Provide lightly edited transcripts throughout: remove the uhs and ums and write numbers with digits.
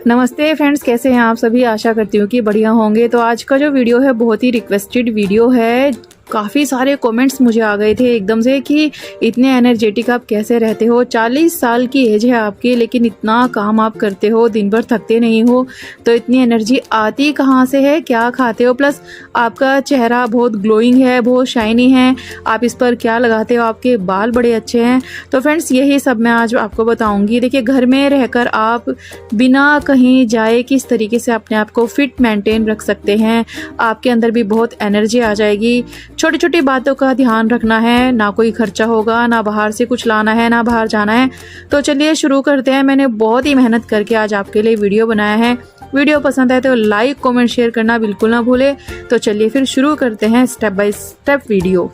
नमस्ते फ्रेंड्स, कैसे हैं आप सभी। आशा करती हूँ कि बढ़िया होंगे। तो आज का जो वीडियो है बहुत ही रिक्वेस्टेड वीडियो है। काफ़ी सारे कमेंट्स मुझे आ गए थे एकदम से कि इतने एनर्जेटिक आप कैसे रहते हो। 40 साल की एज है आपकी, लेकिन इतना काम आप करते हो, दिन भर थकते नहीं हो, तो इतनी एनर्जी आती कहाँ से है, क्या खाते हो। प्लस आपका चेहरा बहुत ग्लोइंग है, बहुत शाइनी है। आप इस पर क्या लगाते हो, आपके बाल बड़े अच्छे हैं। तो फ्रेंड्स यही सब मैं आज आपको बताऊँगी। देखिए, घर में रहकर आप बिना कहीं जाए किस तरीके से अपने आप को फिट मेंटेन रख सकते हैं। आपके अंदर भी बहुत एनर्जी आ जाएगी। छोटी छोटी बातों का ध्यान रखना है, ना कोई खर्चा होगा, ना बाहर से कुछ लाना है, ना बाहर जाना है। तो चलिए शुरू करते हैं। मैंने बहुत ही मेहनत करके आज आपके लिए वीडियो बनाया है। वीडियो पसंद आए तो लाइक कमेंट शेयर करना बिल्कुल ना भूले। तो चलिए फिर शुरू करते हैं स्टेप बाय स्टेप वीडियो।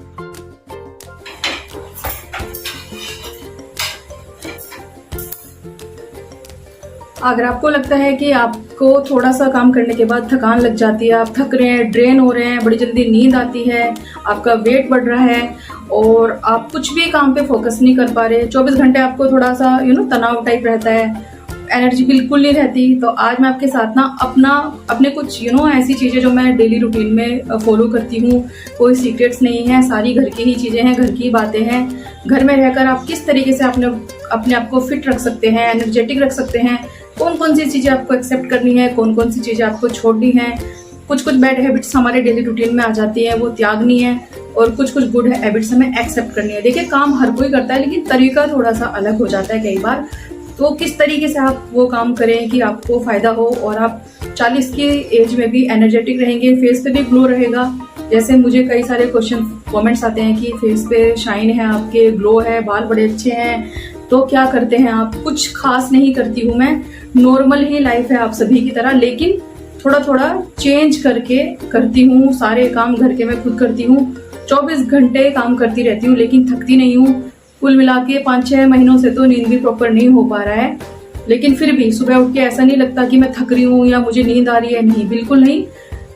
अगर आपको लगता है कि आपको थोड़ा सा काम करने के बाद थकान लग जाती है, आप थक रहे हैं, ड्रेन हो रहे हैं, बड़ी जल्दी नींद आती है, आपका वेट बढ़ रहा है और आप कुछ भी काम पे फोकस नहीं कर पा रहे, 24 घंटे आपको थोड़ा सा तनाव टाइप रहता है, एनर्जी बिल्कुल नहीं रहती, तो आज मैं आपके साथ ना अपने कुछ ऐसी चीज़ें जो मैं डेली रूटीन में फॉलो करती हूँ, कोई सीक्रेट्स नहीं है, सारी घर की ही चीज़ें हैं, घर की बातें हैं। घर में रहकर आप किस तरीके से अपने आप को फिट रख सकते हैं, एनर्जेटिक रख सकते हैं, कौन कौन सी चीज़ें आपको एक्सेप्ट करनी है, कौन कौन सी चीज़ें आपको छोड़नी है। कुछ कुछ बैड हैबिट्स हमारे डेली रूटीन में आ जाती हैं, वो त्यागनी है, और कुछ कुछ गुड हैबिट्स हमें एक्सेप्ट करनी है। देखिए, काम हर कोई करता है, लेकिन तरीका थोड़ा सा अलग हो जाता है कई बार। तो किस तरीके से आप वो काम करें कि आपको फ़ायदा हो और आप 40 की एज में भी एनर्जेटिक रहेंगे, फेस पे भी ग्लो रहेगा। जैसे मुझे कई सारे कमेंट्स आते हैं कि फेस पे शाइन है, आपके ग्लो है, बाल बड़े अच्छे हैं, तो क्या करते हैं आप। कुछ खास नहीं करती हूँ मैं, नॉर्मल ही लाइफ है आप सभी की तरह, लेकिन थोड़ा थोड़ा चेंज करके करती हूँ। सारे काम घर के मैं खुद करती हूँ, 24 घंटे काम करती रहती हूँ, लेकिन थकती नहीं हूँ। कुल मिला के 5-6 महीनों से तो नींद भी प्रॉपर नहीं हो पा रहा है, लेकिन फिर भी सुबह उठ के ऐसा नहीं लगता कि मैं थक रही हूँ या मुझे नींद आ रही है, नहीं, बिल्कुल नहीं।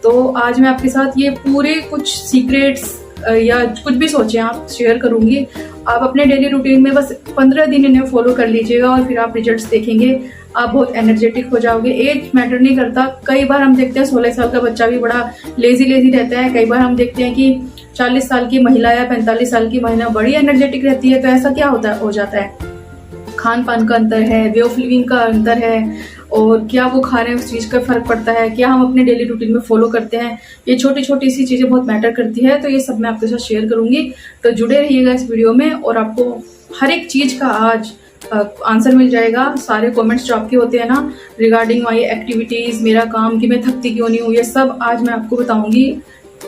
तो आज मैं आपके साथ ये पूरे कुछ सीक्रेट्स या कुछ भी सोचें आप शेयर करूंगी। आप अपने डेली रूटीन में बस 15 दिन इन्हें फॉलो कर लीजिएगा और फिर आप रिजल्ट्स देखेंगे, आप बहुत एनर्जेटिक हो जाओगे। एज मैटर नहीं करता। कई बार हम देखते हैं 16 साल का बच्चा भी बड़ा लेजी रहता है। कई बार हम देखते हैं कि 40 साल की महिला या 45 साल की महिला बड़ी एनर्जेटिक रहती है। तो ऐसा क्या हो जाता है? खान पान का अंतर है, वे ऑफ लिविंग का अंतर है, और क्या वो खा रहे हैं उस चीज़ का फर्क पड़ता है, क्या हम अपने डेली रूटीन में फॉलो करते हैं। ये छोटी छोटी सी चीज़ें बहुत मैटर करती है। तो ये सब मैं आपके साथ शेयर करूंगी, तो जुड़े रहिएगा इस वीडियो में और आपको हर एक चीज़ का आज आंसर मिल जाएगा। सारे कमेंट्स जो आपके होते हैं ना रिगार्डिंग माई एक्टिविटीज़, मेरा काम, कि मैं थकती क्यों नहीं हूँ, ये सब आज मैं आपको बताऊंगी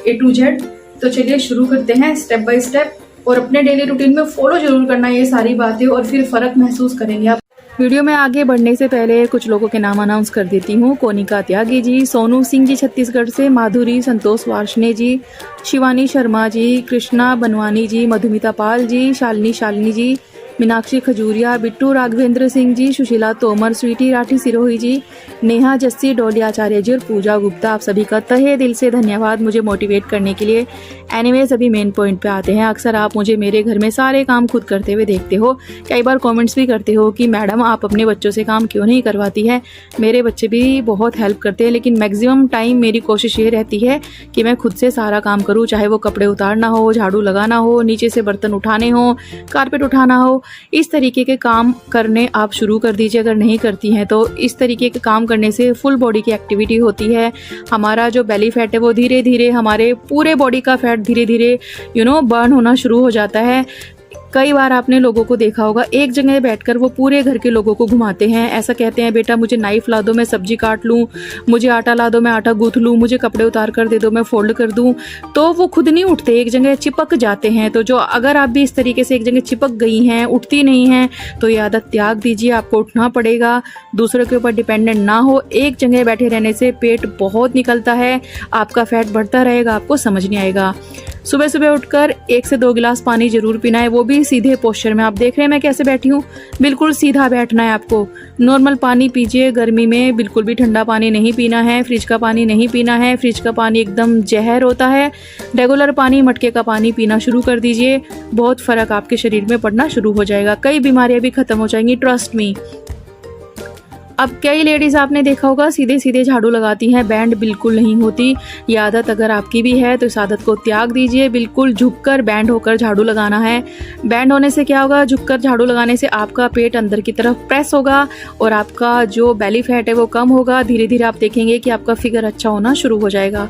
A to Z। तो चलिए शुरू करते हैं स्टेप बाय स्टेप, और अपने डेली रूटीन में फॉलो जरूर करना ये सारी बातें, और फिर फर्क महसूस करेंगे आप। वीडियो में आगे बढ़ने से पहले कुछ लोगों के नाम अनाउंस कर देती हूँ। कोनिका त्यागी जी, सोनू सिंह जी छत्तीसगढ़ से, माधुरी संतोष वार्ष्णे जी, शिवानी शर्मा जी, कृष्णा बनवानी जी, मधुमिता पाल जी, शालिनी जी, मीनाक्षी खजूरिया, बिट्टू राघवेंद्र सिंह जी, सुशीला तोमर, स्वीटी राठी सिरोही जी, नेहा जस्सी, डोली आचार्य जी और पूजा गुप्ता। आप सभी का तहे दिल से धन्यवाद मुझे मोटिवेट करने के लिए। एनीवे सभी मेन पॉइंट पे आते हैं। अक्सर आप मुझे मेरे घर में सारे काम खुद करते हुए देखते हो। कई बार कमेंट्स भी करते हो कि मैडम आप अपने बच्चों से काम क्यों नहीं करवाती है। मेरे बच्चे भी बहुत हेल्प करते हैं, लेकिन मैक्सिमम टाइम मेरी कोशिश ये रहती है कि मैं खुद से सारा काम करूँ, चाहे वो कपड़े उतारना हो, झाड़ू लगाना हो, नीचे से बर्तन उठाने हो, कारपेट उठाना हो। इस तरीके के काम करने आप शुरू कर दीजिए अगर नहीं करती हैं तो। इस तरीके के काम करने से फुल बॉडी की एक्टिविटी होती है। हमारा जो बेली फैट है वो धीरे धीरे हमारे पूरे बॉडी का फैट धीरे धीरे बर्न होना शुरू हो जाता है। कई बार आपने लोगों को देखा होगा एक जगह बैठकर वो पूरे घर के लोगों को घुमाते हैं। ऐसा कहते हैं, बेटा मुझे नाइफ ला दो मैं सब्जी काट लूँ, मुझे आटा ला दो मैं आटा गूंथ लूँ, मुझे कपड़े उतार कर दे दो मैं फोल्ड कर दूँ। तो वो खुद नहीं उठते, एक जगह चिपक जाते हैं। तो जो अगर आप भी इस तरीके से एक जगह चिपक गई हैं, उठती नहीं हैं, तो ये आदत त्याग दीजिए। आपको उठना पड़ेगा, दूसरों के ऊपर डिपेंडेंट ना हो। एक जगह बैठे रहने से पेट बहुत निकलता है, आपका फैट बढ़ता रहेगा, आपको समझ नहीं आएगा। सुबह सुबह उठकर 1 से 2 गिलास पानी जरूर पीना है, वो भी सीधे पोस्चर में। आप देख रहे हैं मैं कैसे बैठी हूँ, बिल्कुल सीधा बैठना है आपको। नॉर्मल पानी पीजिए, गर्मी में बिल्कुल भी ठंडा पानी नहीं पीना है, फ्रिज का पानी नहीं पीना है। फ्रिज का पानी एकदम जहर होता है। रेगुलर पानी, मटके का पानी पीना शुरू कर दीजिए, बहुत फर्क आपके शरीर में पड़ना शुरू हो जाएगा। कई बीमारियां भी खत्म हो जाएंगी, ट्रस्ट मी। अब कई लेडीज़ आपने देखा होगा सीधे सीधे झाड़ू लगाती हैं, बैंड बिल्कुल नहीं होती। ये आदत अगर आपकी भी है तो इस आदत को त्याग दीजिए। बिल्कुल झुककर बैंड होकर झाड़ू लगाना है। बैंड होने से क्या होगा, झुककर झाड़ू लगाने से आपका पेट अंदर की तरफ प्रेस होगा और आपका जो बेली फैट है वो कम होगा। धीरे धीरे आप देखेंगे कि आपका फिगर अच्छा होना शुरू हो जाएगा।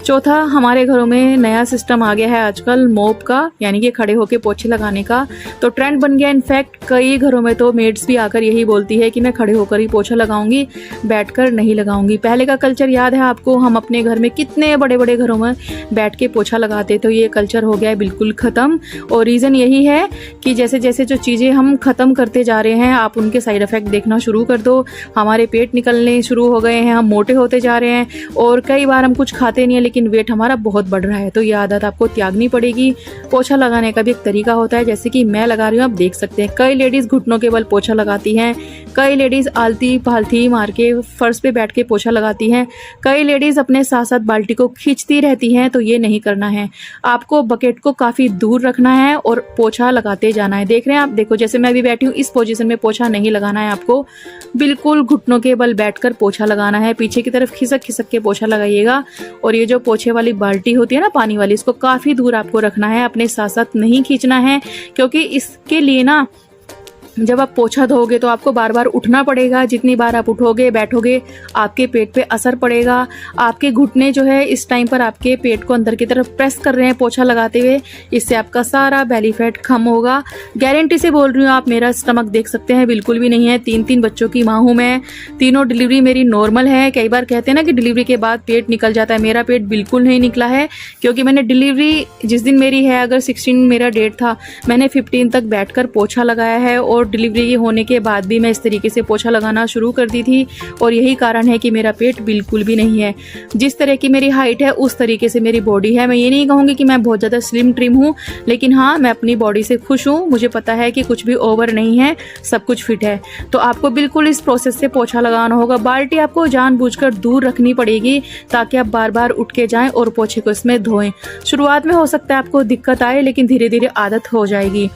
चौथा, हमारे घरों में नया सिस्टम आ गया है आजकल मोप का, यानी कि खड़े होके पोछे लगाने का। तो ट्रेंड बन गया। इनफैक्ट कई घरों में तो मेड्स भी आकर यही बोलती है कि मैं खड़े होकर ही पोछा लगाऊंगी, बैठकर नहीं लगाऊंगी। पहले का कल्चर याद है आपको, हम अपने घर में कितने बड़े बड़े घरों में बैठ के पोछा लगाते। तो ये कल्चर हो गया है बिल्कुल ख़त्म। और रीज़न यही है कि जैसे जैसे जो चीज़ें हम ख़त्म करते जा रहे हैं, आप उनके साइड इफ़ेक्ट देखना शुरू कर दो। हमारे पेट निकलने शुरू हो गए हैं, हम मोटे होते जा रहे हैं और कई बार हम कुछ खाते नहीं है लेकिन वेट हमारा बहुत बढ़ रहा है। तो ये आदत आपको त्यागनी पड़ेगी। पोछा लगाने का भी एक तरीका होता है, जैसे कि मैं लगा रही हूँ, आप देख सकते हैं। कई लेडीज़ घुटनों के बल पोछा लगाती हैं, कई लेडीज़ आलती पालती मार के फर्श पे बैठ के पोछा लगाती हैं, कई लेडीज़ अपने साथ साथ बाल्टी को खींचती रहती हैं। तो ये नहीं करना है, आपको बकेट को काफ़ी दूर रखना है और पोछा लगाते जाना है। देख रहे हैं आप, देखो जैसे मैं भी बैठी हूँ इस पोजीशन में पोछा नहीं लगाना है आपको, बिल्कुल घुटनों के बल बैठकर पोछा लगाना है। पीछे की तरफ खिसक खिसक के पोछा लगाइएगा। और ये जो पोछे वाली बाल्टी होती है ना पानी वाली, इसको काफ़ी दूर आपको रखना है, अपने साथ साथ नहीं खींचना है। क्योंकि इसके लिए ना जब आप पोछा धोगे तो आपको बार बार उठना पड़ेगा। जितनी बार आप उठोगे बैठोगे आपके पेट पे असर पड़ेगा। आपके घुटने जो है इस टाइम पर आपके पेट को अंदर की तरफ प्रेस कर रहे हैं पोछा लगाते हुए। इससे आपका सारा बेली फैट कम होगा। गारंटी से बोल रही हूँ। आप मेरा स्टमक देख सकते हैं, बिल्कुल भी नहीं है। 3 बच्चों की माँ हूँ मैं, तीनों डिलीवरी मेरी नॉर्मल है। कई बार कहते हैं ना कि डिलीवरी के बाद पेट निकल जाता है, मेरा पेट बिल्कुल नहीं निकला है। क्योंकि मैंने डिलीवरी जिस दिन मेरी है, अगर 16 मेरा डेट था, मैंने 15 तक बैठकर पोछा लगाया है। और डिलीवरी होने के बाद भी मैं इस तरीके से पोछा लगाना शुरू कर दी थी। और यही कारण है कि मेरा पेट बिल्कुल भी नहीं है। जिस तरह की मेरी हाइट है उस तरीके से मेरी बॉडी है। मैं ये नहीं कहूँगी कि मैं बहुत ज़्यादा स्लिम ट्रिम हूँ, लेकिन हाँ, मैं अपनी बॉडी से खुश हूँ। मुझे पता है कि कुछ भी ओवर नहीं है, सब कुछ फिट है। तो आपको बिल्कुल इस प्रोसेस से पोछा लगाना होगा। बाल्टी आपको जानबूझकर दूर रखनी पड़ेगी ताकि आप बार बार उठ के जाएं और पोछे को इसमें धोएं। शुरुआत में हो सकता है आपको दिक्कत आए, लेकिन धीरे धीरे आदत हो जाएगी।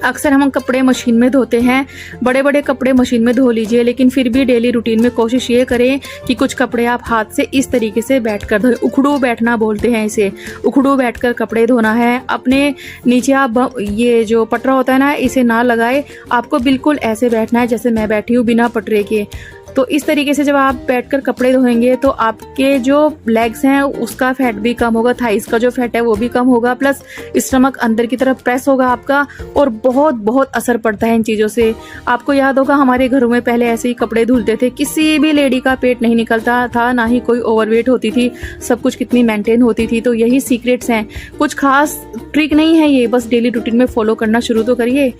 अक्सर हम कपड़े मशीन में धोते हैं, बड़े बड़े कपड़े मशीन में धो लीजिए, लेकिन फिर भी डेली रूटीन में कोशिश ये करें कि कुछ कपड़े आप हाथ से इस तरीके से बैठकर धोएं। उखड़ू बैठना बोलते हैं इसे, उखड़ू बैठकर कपड़े धोना है। अपने नीचे आप ये जो पटरा होता है ना, इसे ना लगाए, आपको बिल्कुल ऐसे बैठना है जैसे मैं बैठी हूँ, बिना पटरे के। तो इस तरीके से जब आप बैठकर कपड़े धोएंगे तो आपके जो लेग्स हैं उसका फैट भी कम होगा, थाइस का जो फैट है वो भी कम होगा, प्लस स्टमक अंदर की तरफ प्रेस होगा आपका। और बहुत बहुत असर पड़ता है इन चीज़ों से। आपको याद होगा हमारे घरों में पहले ऐसे ही कपड़े धुलते थे, किसी भी लेडी का पेट नहीं निकलता था, ना ही कोई ओवरवेट होती थी, सब कुछ कितनी मेंटेन होती थी। तो यही सीक्रेट्स हैं, कुछ खास ट्रिक नहीं है ये, बस डेली रूटीन में फॉलो करना शुरू तो करिए।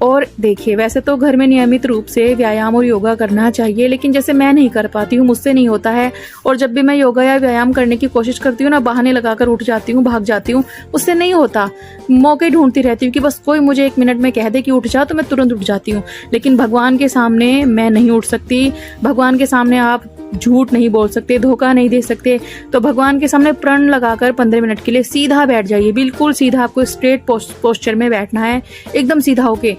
और देखिए, वैसे तो घर में नियमित रूप से व्यायाम और योगा करना चाहिए, लेकिन जैसे मैं नहीं कर पाती हूँ, मुझसे नहीं होता है। और जब भी मैं योगा या व्यायाम करने की कोशिश करती हूँ ना, बहाने लगाकर उठ जाती हूँ, भाग जाती हूँ, उससे नहीं होता। मौके ढूंढती रहती हूँ कि बस कोई मुझे 1 मिनट में कह दे कि उठ जा, तो मैं तुरंत उठ जाती हूँ। लेकिन भगवान के सामने मैं नहीं उठ सकती। भगवान के सामने आप झूठ नहीं बोल सकते, धोखा नहीं दे सकते। तो भगवान के सामने प्रण लगाकर 15 मिनट के लिए सीधा बैठ जाइए, बिल्कुल सीधा। आपको स्ट्रेट पोस्चर में बैठना है, एकदम सीधा होके।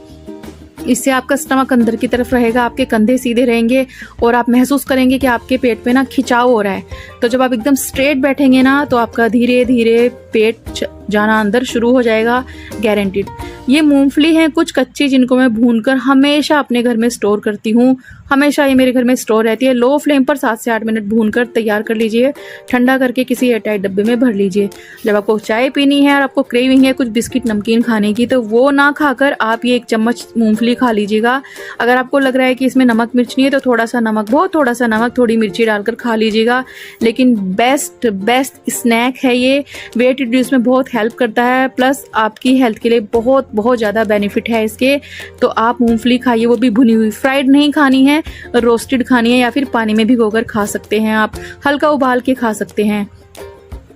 इससे आपका स्टमक अंदर की तरफ रहेगा, आपके कंधे सीधे रहेंगे और आप महसूस करेंगे कि आपके पेट पे ना खिंचाव हो रहा है। तो जब आप एकदम स्ट्रेट बैठेंगे ना, तो आपका धीरे धीरे पेट जाना अंदर शुरू हो जाएगा, गारंटीड। ये मूंगफली है कुछ कच्ची, जिनको मैं भूनकर हमेशा अपने घर में स्टोर करती हूँ। हमेशा ये मेरे घर में स्टोर रहती है। लो फ्लेम पर 7 से 8 मिनट भूनकर तैयार कर लीजिए, ठंडा करके किसी एयरटाइट डब्बे में भर लीजिए। जब आपको चाय पीनी है और आपको क्रेविंग है कुछ बिस्किट नमकीन खाने की, तो वो ना खाकर आप ये 1 चम्मच मूंगफली खा लीजिएगा। अगर आपको लग रहा है कि इसमें नमक मिर्च नहीं है, तो थोड़ा सा नमक, बहुत थोड़ा सा नमक, थोड़ी मिर्ची डालकर खा लीजिएगा। लेकिन बेस्ट स्नैक है ये, वेट रिड्यूस में बहुत हेल्प करता है, प्लस आपकी हेल्थ के लिए बहुत बहुत ज़्यादा बेनिफिट है इसके। तो आप मूंगफली खाइए, वो भी भुनी हुई, फ्राइड नहीं खानी है, रोस्टेड खानी है, या फिर पानी में भिगोकर खा सकते हैं आप, हल्का उबाल के खा सकते हैं।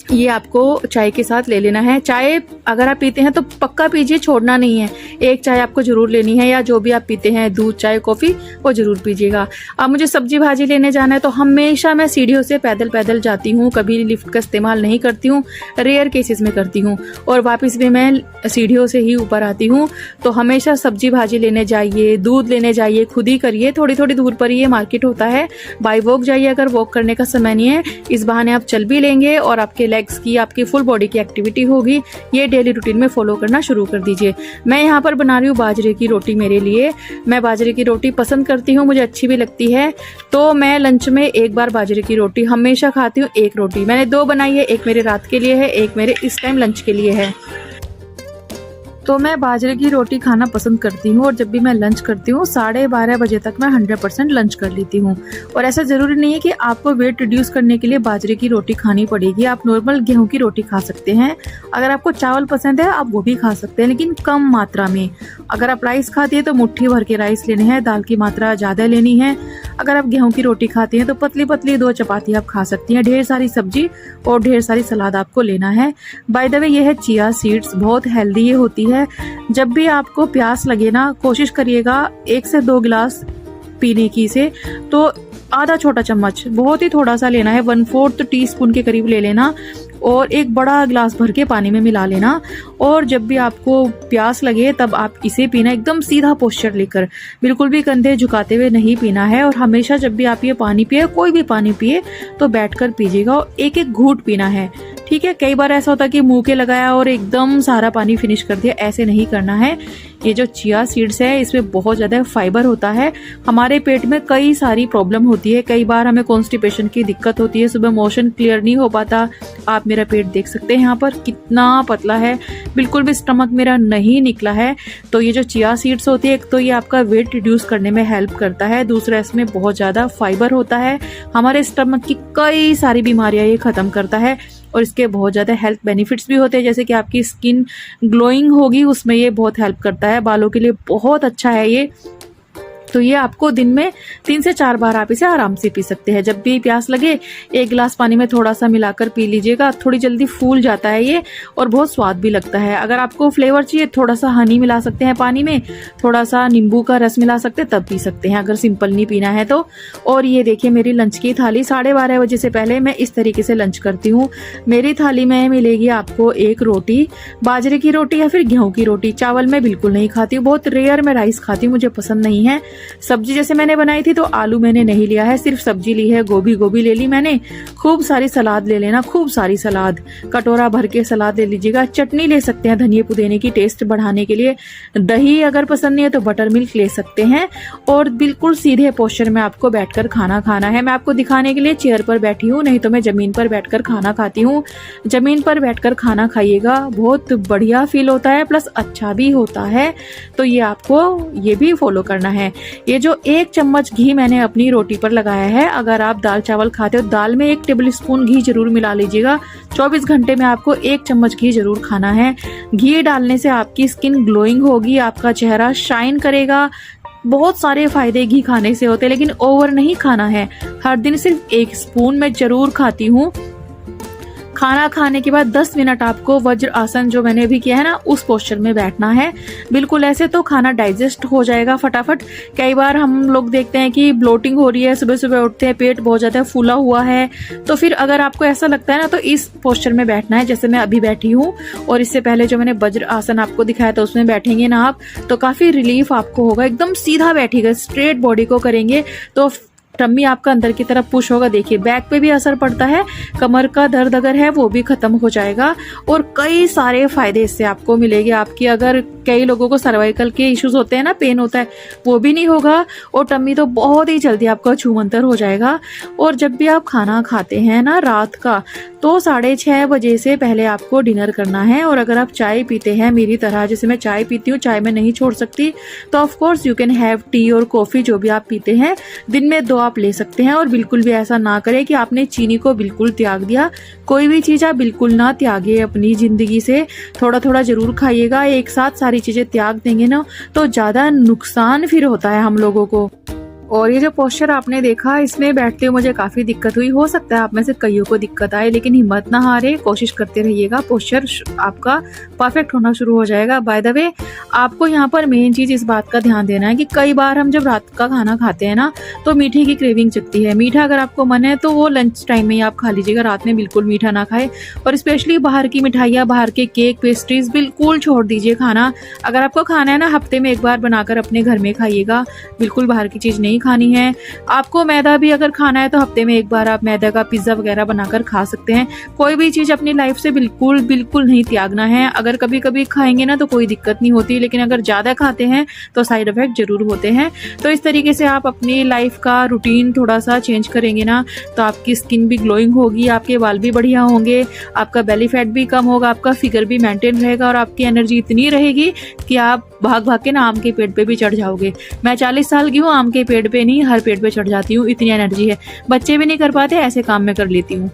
ये आपको चाय के साथ ले लेना है। चाय अगर आप पीते हैं तो पक्का पीजिए, छोड़ना नहीं है। एक चाय आपको जरूर लेनी है, या जो भी आप पीते हैं दूध चाय कॉफी वो जरूर पीजिएगा। अब मुझे सब्जी भाजी लेने जाना है तो हमेशा मैं सीढ़ियों से पैदल पैदल जाती हूँ, कभी लिफ्ट का इस्तेमाल नहीं करती हूँ, रेयर केसेस में करती हूँ, और वापस भी मैं सीढ़ियों से ही ऊपर आती हूँ। तो हमेशा सब्जी भाजी लेने जाइए, दूध लेने जाइए, खुद ही करिए। थोड़ी थोड़ी दूर पर ये मार्केट होता है, बाई वॉक जाइए अगर वॉक करने का समय नहीं है। इस बहाने आप चल भी लेंगे और आपके लेग्स की, आपकी फुल बॉडी की एक्टिविटी होगी। ये डेली रूटीन में फॉलो करना शुरू कर दीजिए। मैं यहाँ पर बना रही हूँ बाजरे की रोटी मेरे लिए। मैं बाजरे की रोटी पसंद करती हूँ, मुझे अच्छी भी लगती है। तो मैं लंच में एक बार बाजरे की रोटी हमेशा खाती हूँ। एक रोटी मैंने 2 बनाई है, एक मेरे रात के लिए है, एक मेरे इस टाइम लंच के लिए है। तो मैं बाजरे की रोटी खाना पसंद करती हूँ, और जब भी मैं लंच करती हूँ 12:30 बजे तक मैं 100% लंच कर लेती हूँ। और ऐसा ज़रूरी नहीं है कि आपको वेट रिड्यूस करने के लिए बाजरे की रोटी खानी पड़ेगी। आप नॉर्मल गेहूं की रोटी खा सकते हैं। अगर आपको चावल पसंद है आप वो भी खा सकते हैं, लेकिन कम मात्रा में। अगर आप राइस खाती है तो मुट्ठी भर के राइस लेने हैं, दाल की मात्रा ज़्यादा लेनी है। अगर आप गेहूं की रोटी खाती हैं तो पतली पतली 2 चपाती आप खा सकती हैं। ढेर सारी सब्जी और ढेर सारी सलाद आपको लेना है। बाय द वे ये है चिया सीड्स, बहुत हेल्दी ये होती है। जब भी आपको प्यास लगे ना, कोशिश करिएगा 1 से 2 गिलास पीने की से तो आधा छोटा चम्मच, बहुत ही थोड़ा सा लेना है, 1/4 टीस्पून के करीब ले लेना, और एक बड़ा गिलास भर के पानी में मिला लेना। और जब भी आपको प्यास लगे तब आप इसे पीना, एकदम सीधा पोस्चर लेकर, बिल्कुल भी कंधे झुकाते हुए नहीं पीना है। और हमेशा जब भी आप ये पानी पिए, कोई भी पानी पिए, तो बैठकर पीजिएगा और एक एक घूंट पीना है, ठीक है। कई बार ऐसा होता है कि मुंह के लगाया और एकदम सारा पानी फिनिश कर दिया, ऐसे नहीं करना है। ये जो चिया सीड्स है इसमें बहुत ज्यादा फाइबर होता है। हमारे पेट में कई सारी प्रॉब्लम होती है, कई बार हमें कॉन्स्टिपेशन की दिक्कत होती है, सुबह मोशन क्लियर नहीं हो पाता। आप मेरा पेट देख सकते हैं यहाँ पर कितना पतला है, बिल्कुल भी स्टमक मेरा नहीं निकला है। तो ये जो चिया सीड्स होती है, एक तो ये आपका वेट रिड्यूस करने में हेल्प करता है, दूसरा इसमें बहुत ज्यादा फाइबर होता है, हमारे स्टमक की कई सारी बीमारियां ये खत्म करता है। और इसके बहुत ज़्यादा हेल्थ बेनिफिट्स भी होते हैं, जैसे कि आपकी स्किन ग्लोइंग होगी, उसमें ये बहुत हेल्प करता है। बालों के लिए बहुत अच्छा है ये। तो ये आपको दिन में 3 से 4 बार आप इसे आराम से पी सकते हैं। जब भी प्यास लगे 1 गिलास पानी में थोड़ा सा मिलाकर पी लीजिएगा, थोड़ी जल्दी फूल जाता है ये, और बहुत स्वाद भी लगता है। अगर आपको फ्लेवर चाहिए थोड़ा सा हनी मिला सकते हैं पानी में, थोड़ा सा नींबू का रस मिला सकते हैं, तब पी सकते हैं अगर सिंपल नहीं पीना है तो। और ये देखिए मेरी लंच की थाली, 12:30 बजे से पहले मैं इस तरीके से लंच करती हूँ। मेरी थाली में मिलेगी आपको 1 रोटी, बाजरे की रोटी या फिर गेहूं की रोटी। चावल मैं बिल्कुल नहीं खाती हूँ, बहुत रेयर मैं राइस खाती हूँ, मुझे पसंद नहीं है। सब्जी जैसे मैंने बनाई थी तो आलू मैंने नहीं लिया है, सिर्फ सब्जी ली है, गोभी ले ली मैंने। खूब सारी सलाद ले लेना, खूब सारी सलाद, कटोरा भर के सलाद ले लीजिएगा। चटनी ले सकते हैं धनिया पुदीने की, टेस्ट बढ़ाने के लिए। दही अगर पसंद नहीं है तो बटर मिल्क ले सकते हैं। और बिल्कुल सीधे पोस्चर में आपको बैठकर खाना खाना है। मैं आपको दिखाने के लिए चेयर पर बैठी हूँ, नहीं तो मैं जमीन पर बैठकर खाना खाती हूँ। जमीन पर बैठकर खाना खाइएगा, बहुत बढ़िया फील होता है, प्लस अच्छा भी होता है। तो ये आपको ये भी फॉलो करना है। ये जो 1 चम्मच घी मैंने अपनी रोटी पर लगाया है, अगर आप दाल चावल खाते हो दाल में 1 टेबल स्पून घी जरूर मिला लीजिएगा। 24 घंटे में आपको 1 चम्मच घी जरूर खाना है। घी डालने से आपकी स्किन ग्लोइंग होगी, आपका चेहरा शाइन करेगा। बहुत सारे फायदे घी खाने से होते हैं, लेकिन ओवर नहीं खाना है। हर दिन सिर्फ 1 स्पून मैं जरूर खाती हूँ। खाना खाने के बाद 10 मिनट आपको वज्र आसन जो मैंने अभी किया है ना, उस पोस्चर में बैठना है। बिल्कुल ऐसे तो खाना डाइजेस्ट हो जाएगा फटाफट। कई बार हम लोग देखते हैं कि ब्लोटिंग हो रही है, सुबह सुबह उठते हैं पेट बहुत ज्यादा फूला हुआ है, तो फिर अगर आपको ऐसा लगता है ना तो इस पोस्चर में बैठना है, जैसे मैं अभी बैठी हूँ। और इससे पहले जो मैंने वज्र आसन आपको दिखाया था उसमें बैठेंगे ना आप, तो काफी रिलीफ आपको होगा। एकदम सीधा बैठिएगा, स्ट्रेट बॉडी को करेंगे तो टम्मी आपका अंदर की तरफ पुश होगा। देखिए बैक पे भी असर पड़ता है, कमर का दर्द अगर है वो भी खत्म हो जाएगा, और कई सारे फायदे इससे आपको मिलेंगे। आपकी अगर कई लोगों को सर्वाइकल के इश्यूज होते हैं ना, पेन होता है, वो भी नहीं होगा, और टम्मी तो बहुत ही जल्दी आपका छूमंतर हो जाएगा। और जब भी आप खाना खाते हैं ना रात का, तो 6:30 बजे से पहले आपको डिनर करना है। और अगर आप चाय पीते हैं मेरी तरह, जैसे मैं चाय पीती हूँ, चाय में नहीं छोड़ सकती, तो of course you can have T और कॉफी, जो भी आप पीते हैं दिन में 2 आप ले सकते हैं। और बिल्कुल भी ऐसा ना करें कि आपने चीनी को बिल्कुल त्याग दिया। कोई भी चीज आप बिल्कुल ना त्यागे अपनी जिंदगी से, थोड़ा थोड़ा जरूर खाइएगा। एक साथ सारी चीजें त्याग देंगे ना तो ज्यादा नुकसान फिर होता है हम लोगों को। और ये जो पोस्चर आपने देखा, इसमें बैठते हुए मुझे काफ़ी दिक्कत हुई। हो सकता है आप में से कईयों को दिक्कत आए, लेकिन हिम्मत ना हारे, कोशिश करते रहिएगा। पोस्चर आपका परफेक्ट होना शुरू हो जाएगा। बाय द वे, आपको यहाँ पर मेन चीज़ इस बात का ध्यान देना है कि कई बार हम जब रात का खाना खाते हैं ना, तो मीठे की क्रेविंग जगती है। मीठा अगर आपको मन है तो वो लंच टाइम में ही आप खा लीजिएगा, रात में बिल्कुल मीठा ना खाए। और स्पेशली बाहर की मिठाइयाँ, बाहर के केक, पेस्ट्रीज बिल्कुल छोड़ दीजिए खाना। अगर आपको खाना है ना, हफ्ते में एक बार बनाकर अपने घर में खाइएगा, बिल्कुल बाहर की चीज़ नहीं खानी है। आपको मैदा भी अगर खाना है तो हफ्ते में एक बार आप मैदा का पिज्ज़ा वगैरह बनाकर खा सकते हैं। कोई भी चीज़ अपनी लाइफ से बिल्कुल बिल्कुल नहीं त्यागना है। अगर कभी कभी खाएंगे ना तो कोई दिक्कत नहीं होती, लेकिन अगर ज़्यादा खाते हैं तो साइड इफेक्ट जरूर होते हैं। तो इस तरीके से आप अपनी लाइफ का रूटीन थोड़ा सा चेंज करेंगे ना, तो आपकी स्किन भी ग्लोइंग होगी, आपके बाल भी बढ़िया होंगे, आपका बेली फैट भी कम होगा, आपका फिगर भी मेंटेन रहेगा और आपकी एनर्जी इतनी रहेगी कि आप भाग भाग के ना आम के पेड़ पे भी चढ़ जाओगे। मैं 40 साल की हूँ, आम के पेड़ पे नहीं हर पेड़ पे चढ़ जाती हूँ, इतनी एनर्जी है। बच्चे भी नहीं कर पाते, ऐसे काम मैं कर लेती हूँ।